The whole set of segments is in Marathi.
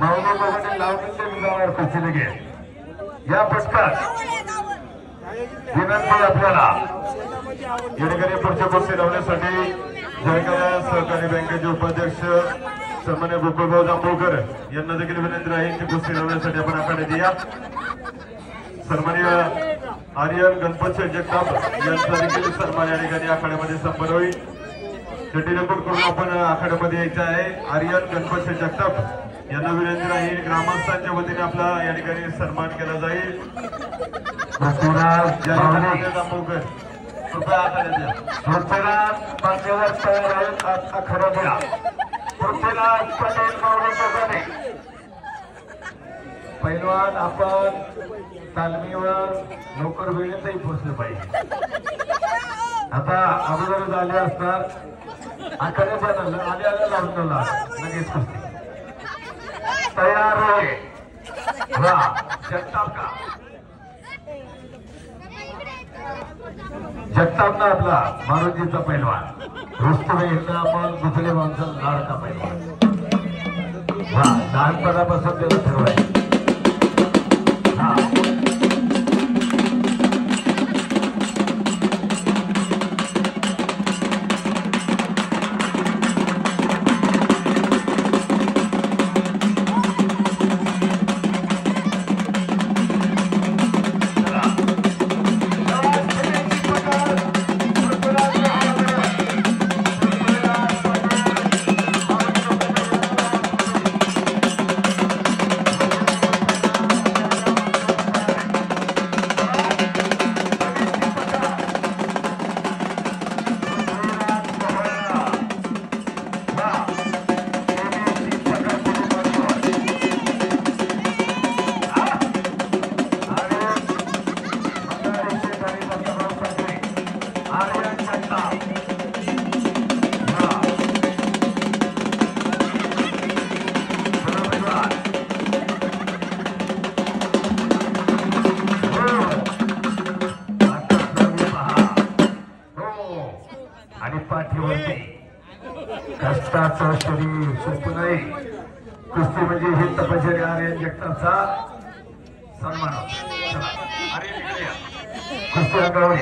माऊली बघून लावणीच्या विजावर कुस्ती लगे या पटकात विनंती आपल्याला येणेकरी पुढच्या कुस्ती लावण्यासाठी जळगाव सहकारी बँकेचे उपाध्यक्ष सन्मान्य गोकुळभाऊ जांभूळकर यांना देखील विनंती राहील की कुस्ती लावण्यासाठी आपण आखाड्यात या। सन्माननीय आर्यन गणपत जगताप यांचा देखील सन्मान या ठिकाणी आखाड्यामध्ये संपन्न होईल। शेट्टी रिपोर्ट करून आपण आखाड्यामध्ये यायचं आहे। आर्यन गणपत जगताप यांना विनंती राहील ग्रामस्थांच्या वतीने आपला या ठिकाणी सन्मान केला जाईल। जांभूळकर कृपया आखाड्यात या। पैलवान आपण तालमीवर लवकर वेळेतही पोहोचलं पाहिजे। आता अगोदर झाले असतात आखाड्याच्या आल्या लावून लगेच कुस्ती तयार आहे। जगताप ना आपला मारुतीचा पैलवान रुस्तुम यांना आपण दुसरे माणसा लाडका पैलवान लहानपणापासून त्याला ठरवायचं। कष्टाचं शरीर सोपं नाही। कुस्ती म्हणजे हे तपश्चर्या आर्यन जगतापचा सन्मान कुस्ती अंगावर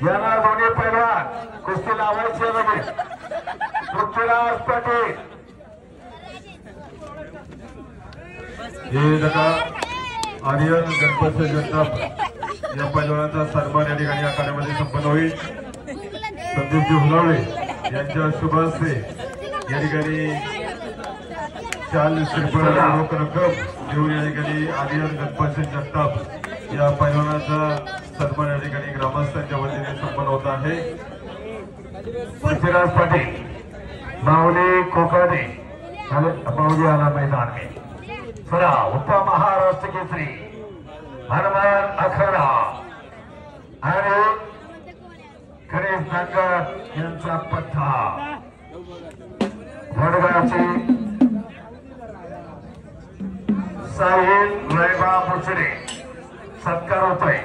याला दोन्ही पैलवान कुस्ती लावायचे म्हणजे पृथ्वीराज पाटील हे जगा आर्यन गणपत जगताप या पैलवानाचा सन्मान या ठिकाणी आखाड्यामध्ये संपन्न होईल। संदीपजी हुलावळे यांच्या शुभ हस्ते या ठिकाणी रोख रक्कम देऊन या ठिकाणी आर्यन गणपत जगताप या पैलवानाचा सन्मान या ठिकाणी ग्रामस्थांच्या वतीने संपन्न होत आहे। पृथ्वीराज पाटील माऊली कोकाटे माऊली आला मैदान में चला उपमहाराष्ट्र केसरी हनुमान अखाडा आणि गणेश नागर यांचा पठ्ठा वडगावचे साहिल रायबा बुचडे सत्कार होतोय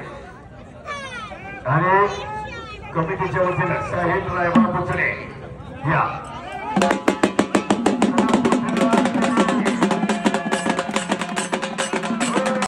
आणि कमिटीच्या वतीने साहिल रायबा बुचडे या